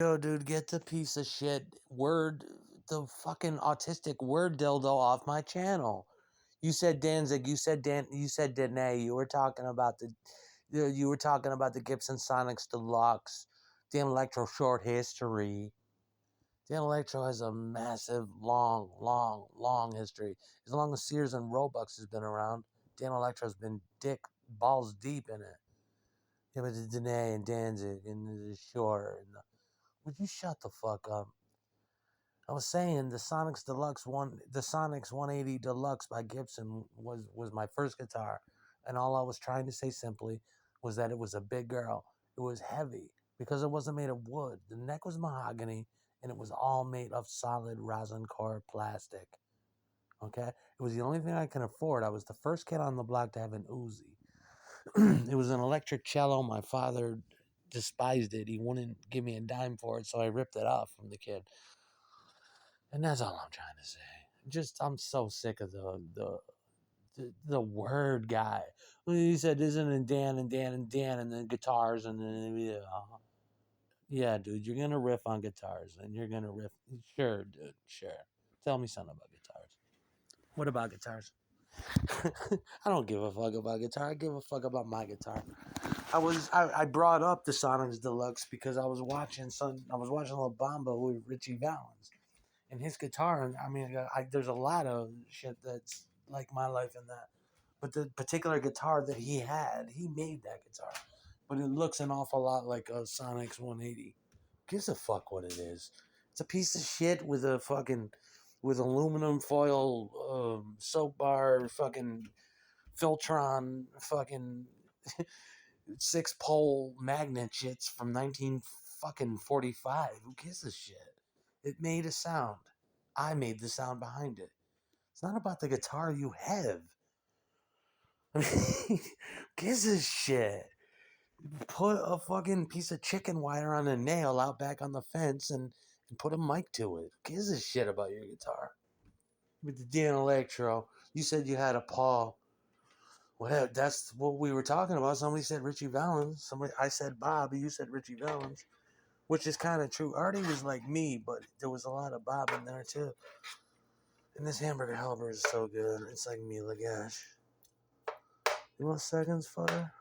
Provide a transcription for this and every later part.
Yo, dude, get the piece of shit word, the fucking autistic word dildo off my channel. You said Danzig. You said Dan. You said Danae. You were talking about you were talking about the Gibson Sonics Deluxe, Dan Electro short history. Dan Electro has a massive, long history. As long as Sears and Roebuck has been around, Dan Electro's been dick balls deep in it. Yeah, but the Danae and Danzig and the Shore and would you shut the fuck up? I was saying the Sonics 180 Deluxe by Gibson was my first guitar, and all I was trying to say simply was that it was a big girl. It was heavy because it wasn't made of wood. The neck was mahogany, and it was all made of solid rosin core plastic. Okay, it was the only thing I can afford. I was the first kid on the block to have an Uzi. It was an electric cello. My father despised it. He wouldn't give me a dime for it, so I ripped it off from the kid. And that's all I'm trying to say. Just I'm so sick of the word guy. Well, he said, "Isn't it Dan and Dan and Dan and then guitars and then yeah, dude, you're gonna riff on guitars and you're gonna riff. Sure, dude, sure. Tell me something about guitars. What about guitars? I don't give a fuck about guitar. I give a fuck about my guitar. I brought up the Sonics Deluxe because I was watching La Bamba with Richie Valens. And his guitar, and I mean, there's a lot of shit that's like my life in that. But the particular guitar that he made that guitar. But it looks an awful lot like a Sonics 180. Gives a fuck what it is. It's a piece of shit with aluminum foil, soap bar, fucking Filtron, fucking 6 pole magnet shits from 19 fucking 45. Who gives a shit? It made a sound. I made the sound behind it. It's not about the guitar you have. I mean, gives a shit. Put a fucking piece of chicken wire on a nail out back on the fence and put a mic to it. Gives a shit about your guitar. With the Dan Electro, you said you had a Paul. Well, that's what we were talking about. Somebody said Richie Valens. I said Bob. You said Richie Valens, which is kind of true. Artie was like me, but there was a lot of Bob in there too. And this hamburger helper is so good. It's like Mila Gash. You want seconds, father?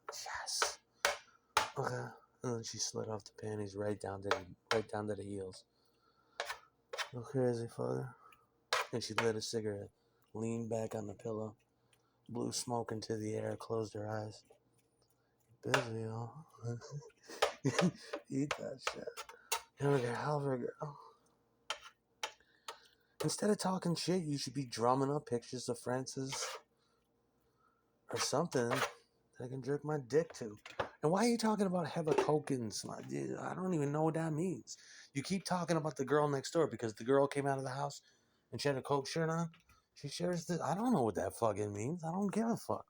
Yes. Okay. And then she slid off the panties right down to the heels. Go crazy, father. And she lit a cigarette, leaned back on the pillow, blew smoke into the air, closed her eyes. Busy, y'all. Eat that shit. Hamburger helper, girl. Instead of talking shit, you should be drumming up pictures of Francis or something that I can jerk my dick to. And why are you talking about have a coke in I don't even know what that means. You keep talking about the girl next door because the girl came out of the house and she had a coke shirt on. She shares this. I don't know what that fucking means. I don't give a fuck.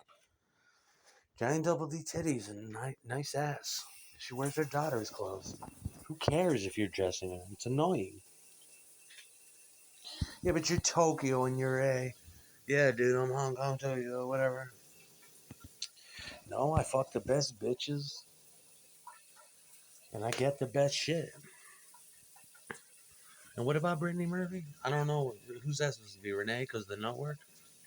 Giant double D titties and nice ass. She wears her daughter's clothes. Who cares if you're dressing her? It's annoying. Yeah, but you're Tokyo and you're A. Yeah, dude, I'm Hong Kong, Tokyo, whatever. No, I fuck the best bitches and I get the best shit. And what about Brittany Murphy? I don't know. Who's that supposed to be? Renee? Because the note word?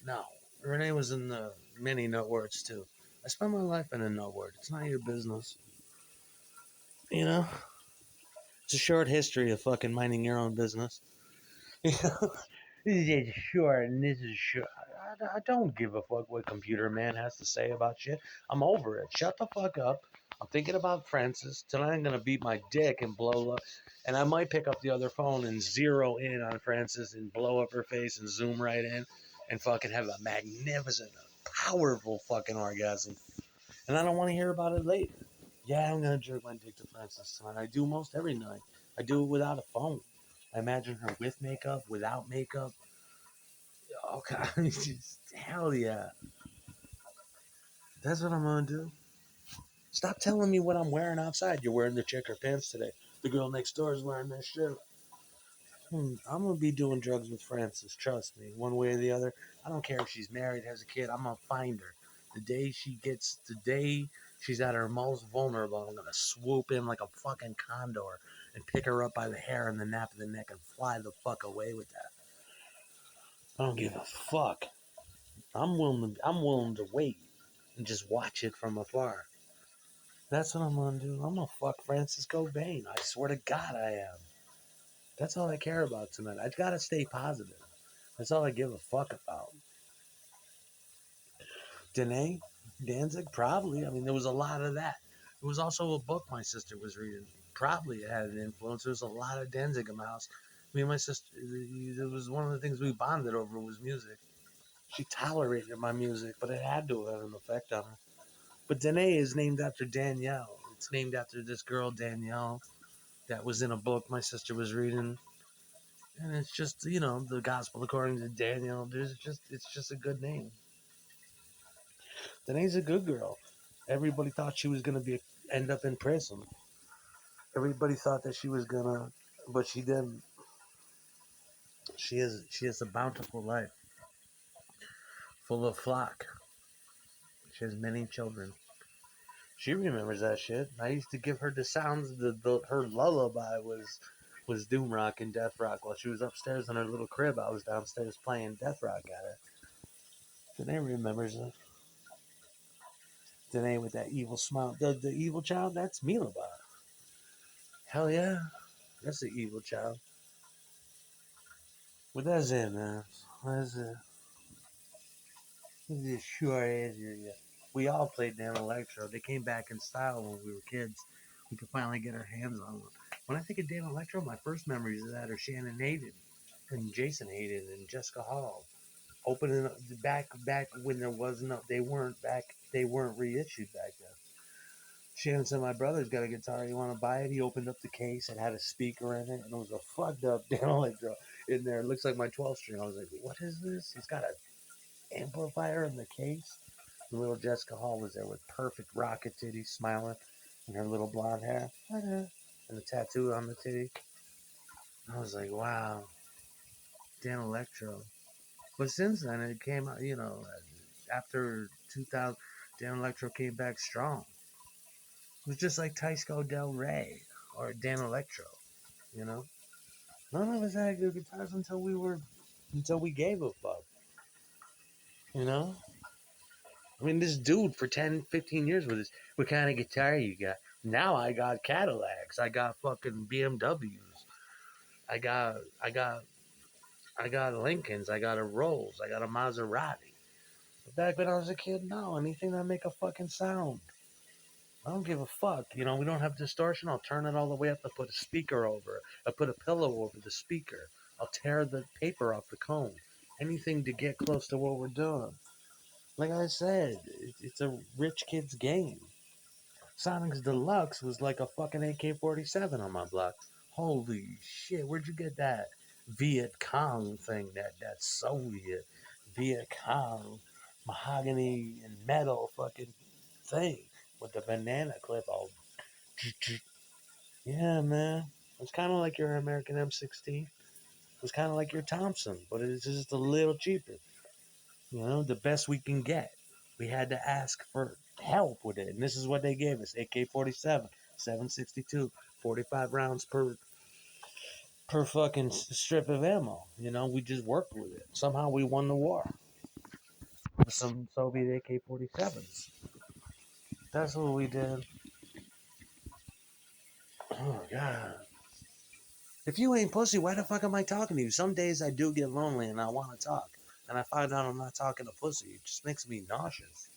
No. Renee was in the many note words too. I spent my life in a note word. It's not your business. You know? It's a short history of fucking minding your own business. You know? This is short and this is short. I don't give a fuck what Computer Man has to say about shit. I'm over it. Shut the fuck up. I'm thinking about Francis. Tonight I'm gonna beat my dick and blow up. And I might pick up the other phone and zero in on Francis and blow up her face and zoom right in and fucking have a magnificent, powerful fucking orgasm. And I don't want to hear about it later. Yeah, I'm gonna jerk my dick to Francis tonight. I do most every night. I do it without a phone. I imagine her with makeup, without makeup. Okay, hell yeah. That's what I'm gonna do. Stop telling me what I'm wearing outside. You're wearing the checker pants today. The girl next door is wearing this shirt. I'm gonna be doing drugs with Francis. Trust me, one way or the other. I don't care if she's married, has a kid. I'm gonna find her. The day she's at her most vulnerable, I'm gonna swoop in like a fucking condor and pick her up by the hair and the nape of the neck and fly the fuck away with that. I don't give a fuck. I'm willing to wait and just watch it from afar. That's what I'm gonna do. I'm gonna fuck Francis Cobain. I swear to God I am. That's all I care about tonight. I gotta stay positive. That's all I give a fuck about. Danae, Danzig, probably. I mean, there was a lot of that. There was also a book my sister was reading. Probably it had an influence. There was a lot of Danzig in my house. Me and my sister, it was one of the things we bonded over was music. She tolerated my music, but it had to have an effect on her. But Danae is named after Danielle. It's named after this girl, Danielle, that was in a book my sister was reading. And it's just, the gospel according to Daniel. It's just a good name. Danae's a good girl. Everybody thought she was gonna end up in prison. Everybody thought that she was gonna, but she didn't. She has a bountiful life, full of flock. She has many children. She remembers that shit. I used to give her the sounds. Her lullaby was doom rock and death rock while she was upstairs in her little crib. I was downstairs playing death rock at her. Danae remembers it. Danae with that evil smile. The evil child, that's Milaba. Hell yeah. That's the evil child. But that's it, man. That's it. This sure is. Yeah. We all played Dan Electro. They came back in style when we were kids. We could finally get our hands on one. When I think of Dan Electro, my first memories of that are Shannon Hayden and Jason Hayden and Jessica Hall opening up back when there was no. They weren't back. They weren't reissued back then. Shannon said, "My brother's got a guitar. You want to buy it?" He opened up the case. It had a speaker in it, and it was a fucked up Dan Electro in there. It looks like my 12 string. I was like, "What is this?" He's got an amplifier in the case. And little Jessica Hall was there with perfect rocket titties, smiling, and her little blonde hair, and the tattoo on the titty. I was like, "Wow, Dan Electro." But since then, it came out. After 2000, Dan Electro came back strong. It was just like Tysco Del Rey or Dan Electro, you know? None of us had good guitars until we gave a fuck, you know? I mean, this dude for 10, 15 years with this, what kind of guitar you got? Now I got Cadillacs, I got fucking BMWs, I got, I got, I got Lincolns, I got a Rolls, I got a Maserati. But back when I was a kid, no, anything that make a fucking sound. I don't give a fuck. We don't have distortion. I'll turn it all the way up. I'll put a speaker over it. I'll put a pillow over the speaker. I'll tear the paper off the cone. Anything to get close to what we're doing. Like I said, it's a rich kid's game. Sonic's Deluxe was like a fucking AK-47 on my block. Holy shit, where'd you get that Viet Cong thing? That Soviet Viet Cong mahogany and metal fucking thing with the banana clip all. Yeah, man. It's kind of like your American M16. It's kind of like your Thompson, but it's just a little cheaper. The best we can get. We had to ask for help with it, and this is what they gave us: AK-47, 7.62, 45 rounds per fucking strip of ammo. We just worked with it. Somehow we won the war with some Soviet AK-47s. That's what we did. Oh god. If you ain't pussy, why the fuck am I talking to you? Some days I do get lonely and I want to talk, and I find out I'm not talking to pussy. It just makes me nauseous.